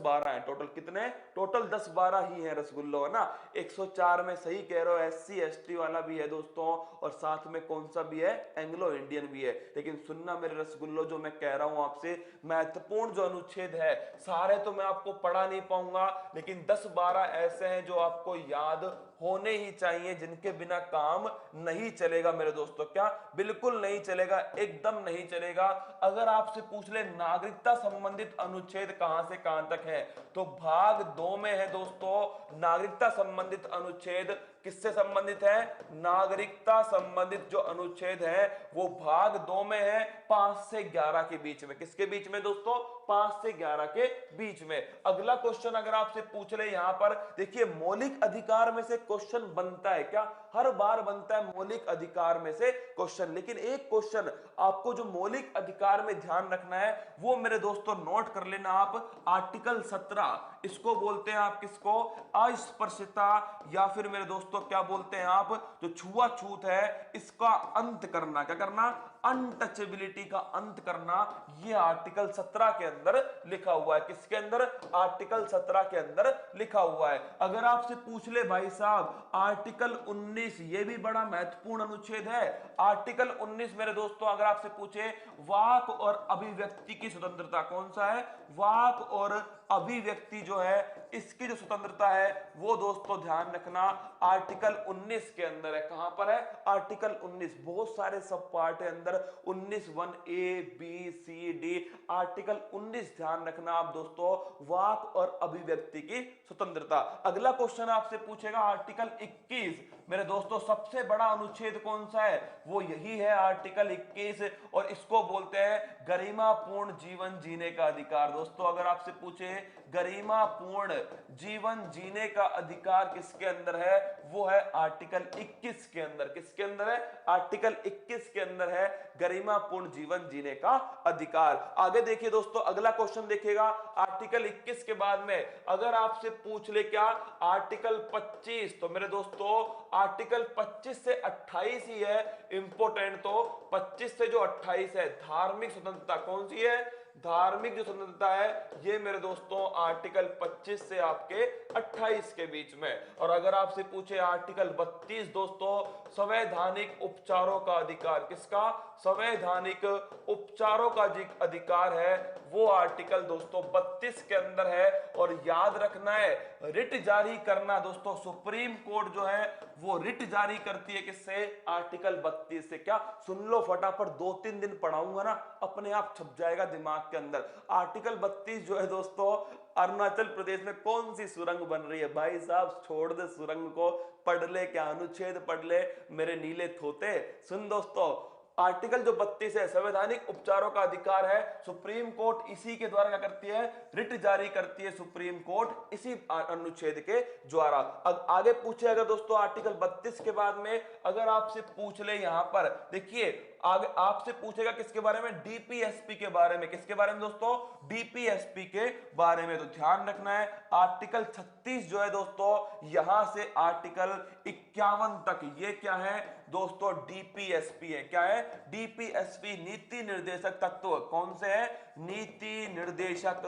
10-12 है टोटल। कितने? टोटल 10-12 ही है रसगुल्लो, है ना। 104 में सही कह रहे हो, SC ST वाला भी है दोस्तों, और साथ में कौन सा भी है? एंग्लो इंडियन भी है। लेकिन सुनना मेरे रसगुल्लो, जो मैं कह रहा हूं आपसे, महत्वपूर्ण जो अनुच्छेद है, सारे तो मैं आपको पढ़ा नहीं पाऊंगा, लेकिन 10-12 ऐसे हैं जो आपको याद होने ही चाहिए, जिनके बिना काम नहीं चलेगा मेरे दोस्तों। क्या? बिल्कुल नहीं चलेगा, एकदम नहीं चलेगा। अगर आपसे पूछ ले नागरिकता संबंधित अनुच्छेद कहां से कहां तक है, तो भाग 2 में है दोस्तों नागरिकता संबंधित अनुच्छेद। किससे संबंधित है? नागरिकता संबंधित जो अनुच्छेद है वो भाग 2 में है, 5 से 11 के बीच में। किसके बीच में दोस्तों? 5 से 11 के बीच में। अगला क्वेश्चन अगर आपसे पूछ ले यहां पर, देखिए मौलिक अधिकार में से क्वेश्चन बनता है क्या? हर बार बनता है मौलिक अधिकार में से क्वेश्चन, लेकिन एक क्वेश्चन आपको जो मौलिक अधिकार में ध्यान रखना है वो मेरे दोस्तों नोट कर लेना आप। आर्टिकल 17, इसको बोलते हैं आप किसको? अस्पृश्यता, या फिर मेरे दोस्तों क्या बोलते हैं आप? जो छुआछूत है, इसका अंत करना। क्या करना? अनटचेबिलिटी का अंत करना। यह आर्टिकल 17 के अंदर लिखा हुआ है। किसके अंदर? आर्टिकल 17 के अंदर लिखा हुआ है। अगर आपसे पूछ ले भाई साहब आर्टिकल 19, यह भी बड़ा महत्वपूर्ण अनुच्छेद है। आर्टिकल 19 मेरे दोस्तों अगर आपसे पूछे वाक और अभिव्यक्ति की स्वतंत्रता, कौन सा है? वाक और अभिव्यक्ति जो है, इसकी जो स्वतंत्रता है वो दोस्तों ध्यान रखना आर्टिकल 19 के अंदर है। कहां पर है? आर्टिकल 19। बहुत सारे सब पार्ट है अंदर, 19 1 A B C D। Article 19 ध्यान रखना आप दोस्तों, वाक और अभिव्यक्ति की स्वतंत्रता। अगला क्वेश्चन आपसे पूछेगा आर्टिकल 21। मेरे दोस्तों सबसे बड़ा अनुच्छेद कौन सा है? वो यही है आर्टिकल 21, और इसको बोलते हैं गरिमापूर्ण जीवन जीने का अधिकार। दोस्तों अगर आपसे पूछे गरिमापूर्ण जीवन जीने का अधिकार किसके अंदर है, वो है आर्टिकल 21 के अंदर। किसके अंदर है? आर्टिकल 21 के अंदर है गरिमापूर्ण जीवन जीने का अधिकार। आगे देखिए दोस्तों, अगला क्वेश्चन देखिएगा आर्टिकल 21 के बाद में अगर आपसे पूछ ले क्या? आर्टिकल 25। तो मेरे दोस्तों आर्टिकल 25 से 28 ही है इंपॉर्टेंट। तो 25 से जो 28 है, धार्मिक स्वतंत्रता, कौन सी है? धार्मिक जो स्वतंत्रता है, ये मेरे दोस्तों आर्टिकल 25 से आपके 28 के बीच में। और अगर आपसे पूछे आर्टिकल 32 दोस्तों, संवैधानिक उपचारों का अधिकार। किसका? संवैधानिक उपचारों का अधिकार है, वो आर्टिकल दोस्तों 32 के अंदर है। और याद रखना है रिट जारी करना दोस्तों, सुप्रीम कोर्ट जो है वो रिट जारी करती है किससे? आर्टिकल 32 से। क्या? सुन लो फटाफट, 2-3 दिन पढ़ाऊंगा ना, अपने आप छप जाएगा दिमाग के अंदर। आर्टिकल 32 जो है दोस्तों, अरुणाचल प्रदेश में कौन सी सुरंग बन रही है? भाई साहब छोड़ दे सुरंग को, पढ़ ले, क्या अनुच्छेद पढ़ ले मेरे नीले थोते। सुन दोस्तों, आर्टिकल जो 32 है, संवैधानिक उपचारों का अधिकार है, सुप्रीम कोर्ट इसी के द्वारा क्या करती है? रिट जारी करती है सुप्रीम कोर्ट इसी अनुच्छेद के द्वारा। अब आगे पूछे अगर दोस्तों आर्टिकल 32 के बाद में अगर आपसे पूछ ले यहां पर, देखिए आगे आपसे पूछेगा किसके बारे में? डीपीएसपी के बारे में। किसके बारे में दोस्तों? डीपीएसपी के बारे में। तो ध्यान रखना है आर्टिकल 36 जो है दोस्तों, यहां से आर्टिकल 51 तक, ये क्या है दोस्तों? डीपीएसपी है। क्या है? डीपीएसपी, नीति निर्देशक तत्व। कौन से है? नीति निर्देशक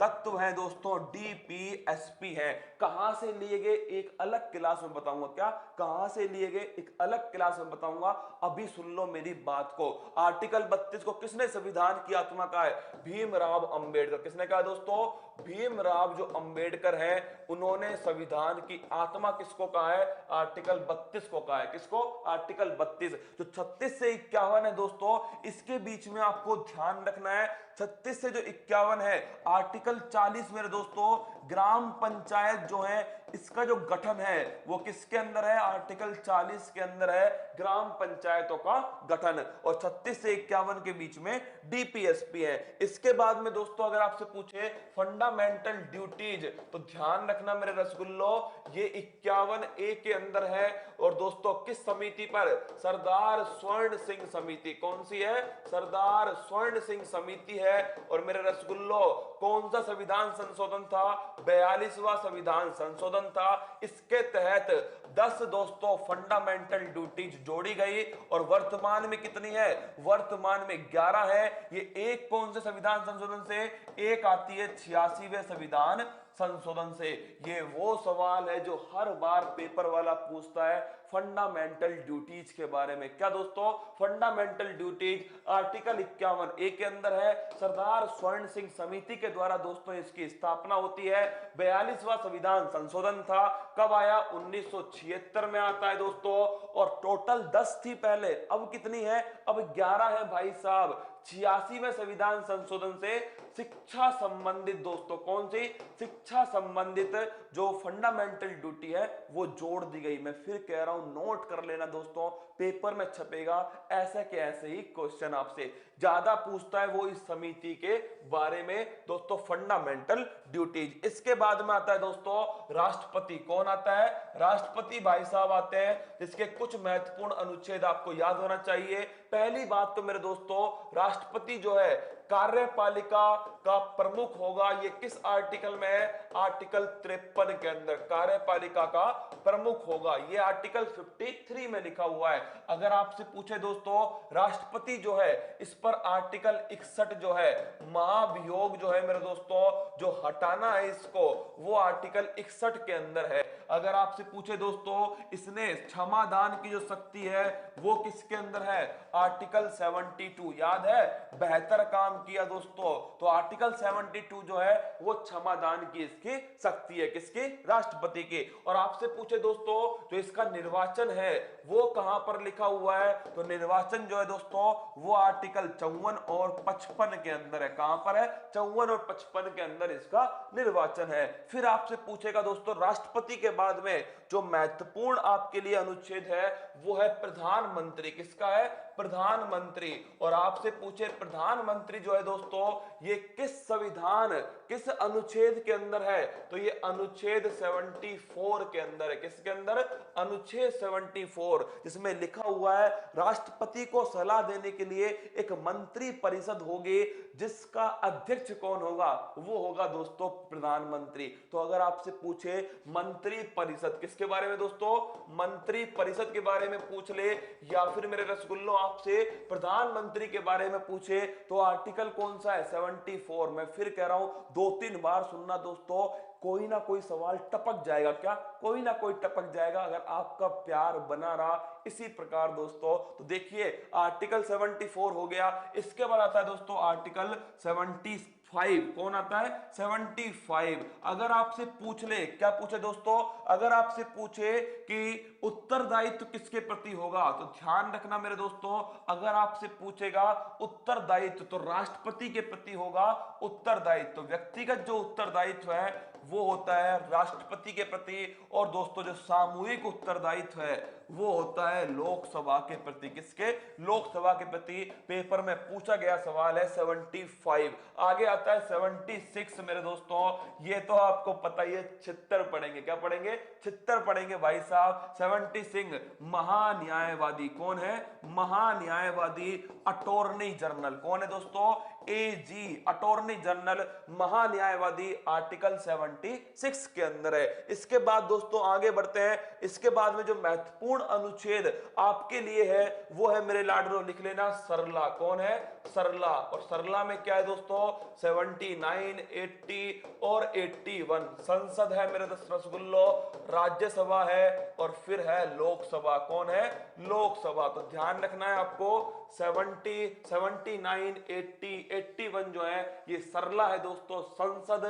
तत्व है दोस्तों, डीपीएसपी है। कहां से लिए गए एक अलग क्लास में बताऊंगा। क्या? कहां से लिए गए एक अलग क्लास में बताऊंगा, अभी सुन लो मेरी बात को। आर्टिकल 32 को किसने संविधान की आत्मा कहा है? भीमराव अंबेडकर। किसने कहा दोस्तों? भीमराव जो अंबेडकर है, उन्होंने संविधान की आत्मा किसको कहा है? आर्टिकल 32 को कहा है। किसको? आर्टिकल 32। जो 36 से 51 है दोस्तों, इसके बीच में आपको ध्यान रखना है। 36 से जो 51 है, आर्टिकल 40 मेरे दोस्तों, ग्राम पंचायत जो है इसका जो गठन है वो किसके अंदर है? आर्टिकल 40 के अंदर है, ग्राम पंचायतों का गठन। और 36 से 51 के बीच में डीपीएसपी है। इसके बाद में दोस्तों अगर आपसे पूछे फंडामेंटल ड्यूटीज, तो ध्यान रखना मेरे रसगुल्लो, ये 51 ए के अंदर है। और दोस्तों किस समिति पर? सरदार स्वर्ण सिंह समिति। कौन सी है? सरदार स्वर्ण सिंह समिति है। और मेरे रसगुल्लो कौन सा संविधान संशोधन था? 42वां संविधान संशोधन था। इसके तहत 10 दोस्तों फंडामेंटल ड्यूटीज जोड़ी गई और वर्तमान में कितनी है? वर्तमान में 11 है। ये एक कौन से संविधान संशोधन से? एक आती है 86वें संविधान संशोधन से। ये वो सवाल है जो हर बार पेपर वाला पूछता है फंडामेंटल ड्यूटीज के बारे में। क्या दोस्तों? फंडामेंटल ड्यूटीज आर्टिकल 51A के अंदर है। सरदार स्वर्ण सिंह समिति के द्वारा दोस्तों इसकी स्थापना होती है। 42वां संविधान संशोधन था। कब आया? 1976 में आता है दोस्तों। और टोटल 10 थी पहले, अब कितनी है? अब 11 है भाई साहब। 86वें संविधान संशोधन से शिक्षा संबंधित दोस्तों, कौन सी? शिक्षा संबंधित जो फंडामेंटल ड्यूटी है वो जोड़ दी गई। मैं फिर कह रहा हूं, नोट कर लेना दोस्तों, पेपर में छपेगा ऐसे के ऐसे ही क्वेश्चन आपसे। ज्यादा पूछता है वो इस समिति के बारे में दोस्तों, फंडामेंटल ड्यूटीज। इसके बाद में आता है दोस्तों राष्ट्रपति। कौन आता है? राष्ट्रपति भाई साहब आते हैं, जिसके कुछ महत्वपूर्ण अनुच्छेद आपको याद होना चाहिए। पहली बात तो मेरे दोस्तों, राष्ट्रपति जो है कार्यपालिका का प्रमुख होगा। ये किस आर्टिकल में है? आर्टिकल 53 के अंदर कार्यपालिका का प्रमुख होगा। ये आर्टिकल 53 में लिखा हुआ है। अगर आपसे पूछे दोस्तों राष्ट्रपति जो है, इस पर आर्टिकल 61 जो है महाभियोग जो है मेरे दोस्तों, जो हटाना है इसको, वो आर्टिकल 61 के अंदर है। अगर आपसे पूछे दोस्तों इसने क्षमादान की जो शक्ति है वो किसके अंदर है? आर्टिकल 72। याद है? बेहतर काम किया दोस्तों, तो आर्टिकल 72 जो है वो क्षमादान की इसकी शक्ति है। किसकी? राष्ट्रपति की। और आपसे पूछे दोस्तों जो इसका निर्वाचन है वो कहां पर लिखा हुआ है? तो निर्वाचन जो है दोस्तों वो आर्टिकल 54 और 55 के अंदर है। कहां पर है? 54 और 55 के अंदर इसका निर्वाचन है। फिर आपसे पूछेगा दोस्तों राष्ट्रपति के बाद में जो महत्वपूर्ण आपके लिए अनुच्छेद है वो है प्रधानमंत्री। किसका है? प्रधानमंत्री। और आपसे पूछे प्रधानमंत्री जो है दोस्तों ये किस संविधान, किस अनुच्छेद के अंदर है? तो ये अनुच्छेद 74 के अंदर है। किसके अंदर? अनुच्छेद 74, जिसमें लिखा हुआ है राष्ट्रपति को सलाह देने के लिए एक मंत्री परिषद होगी, जिसका अध्यक्ष कौन होगा? वो होगा दोस्तों प्रधानमंत्री। तो अगर आपसे पूछे मंत्री परिषद किसके बारे में दोस्तों? मंत्री परिषद के बारे में पूछ ले, या फिर मेरे रसगुल्लो आपसे प्रधानमंत्री के बारे में पूछे, तो आर्टिकल कौन सा है? 74। मैं फिर कह रहा हूं 2-3 बार सुनना दोस्तों, कोई ना कोई सवाल टपक जाएगा। क्या? कोई ना कोई टपक जाएगा अगर आपका प्यार बना रहा इसी प्रकार दोस्तों। तो देखिए आर्टिकल 74 हो गया। इसके बाद आता है दोस्तों आर्टिकल 75। कौन आता है? 75। अगर आपसे पूछ ले, क्या पूछे दोस्तों? अगर आपसे पूछे कि उत्तरदायित्व किसके प्रति होगा, तो ध्यान रखना मेरे दोस्तों, अगर आपसे पूछेगा उत्तरदायित्व तो राष्ट्रपति के प्रति होगा उत्तरदायित्व। व्यक्तिगत जो उत्तरदायित्व है वो होता है राष्ट्रपति के प्रति, और दोस्तों जो सामूहिक उत्तरदायित्व है वो होता है लोकसभा के प्रति। किसके? लोकसभा के प्रति। पेपर में पूछा गया सवाल है 75। आगे आता है 76 मेरे दोस्तों। ये तो आपको पता ही है, छिहत्तर पढ़ेंगे। क्या पढ़ेंगे? छिहत्तर पढ़ेंगे भाई साहब। 76 महान्यायवादी। कौन है? महान्यायवादी अटॉर्नी जनरल। कौन है दोस्तों? एजी, अटॉर्नी जनरल, महान्यायवादी, आर्टिकल 76 के अंदर है। इसके बाद दोस्तों आगे बढ़ते हैं। इसके बाद में जो महत्वपूर्ण अनुच्छेद आपके लिए है वो है मेरे लाडलो, लिख लेना, सरला। कौन है? सरला। और सरला में क्या है दोस्तों? 79, 80 और 81। संसद है मेरे रसगुल्लो, राज्यसभा है और फिर है लोकसभा। कौन है? लोकसभा। तो ध्यान रखना है आपको, 70, 79, 80, 81 जो है ये सरला है दोस्तों, संसद,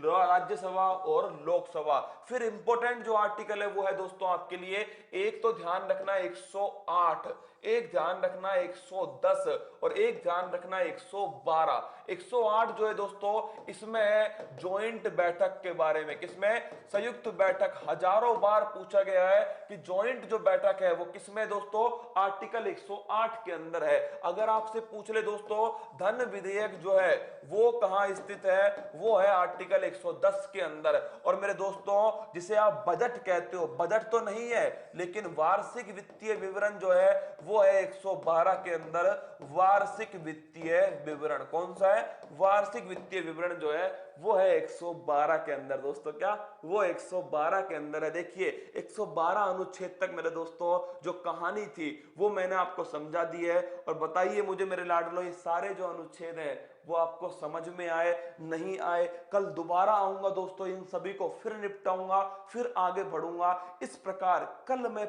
राज्यसभा और लोकसभा। फिर इंपॉर्टेंट जो आर्टिकल है वो है दोस्तों आपके लिए, एक तो ध्यान रखना 108, एक ध्यान रखना 110 और एक ध्यान रखना 112। 108 जो है दोस्तों इसमें है ज्वाइंट बैठक के बारे में। किसमें? संयुक्त बैठक। हजारों बार पूछा गया है कि ज्वाइंट जो बैठक है वो किसमें दोस्तों? आर्टिकल 108 के अंदर है। अगर आपसे पूछ ले दोस्तों धन विधेयक जो है वो कहां स्थित है, वो है आर्टिकल आर्टिकल 110 के अंदर। और मेरे दोस्तों, जिसे आप बजट कहते हो, बजट तो नहीं है लेकिन वार्षिक वित्तीय विवरण जो है वो है 112 के अंदर। वार्षिक वित्तीय विवरण कौन सा है? वार्षिक वित्तीय विवरण जो है वो है 112 के अंदर। दोस्तों क्या वो 112 के अंदर है? देखिए 112 अनुच्छेद तक मेरे दोस्तों जो कहानी थी वो मैंने आपको समझा दी है। और बताइए मुझे मेरे लाडलो, ये सारे जो अनुच्छेद हैं वो आपको समझ में आए नहीं आए? कल दोबारा आऊंगा दोस्तों, इन सभी को फिर निपटाऊंगा, फिर आगे बढ़ूंगा। इस प्रकार कल मैं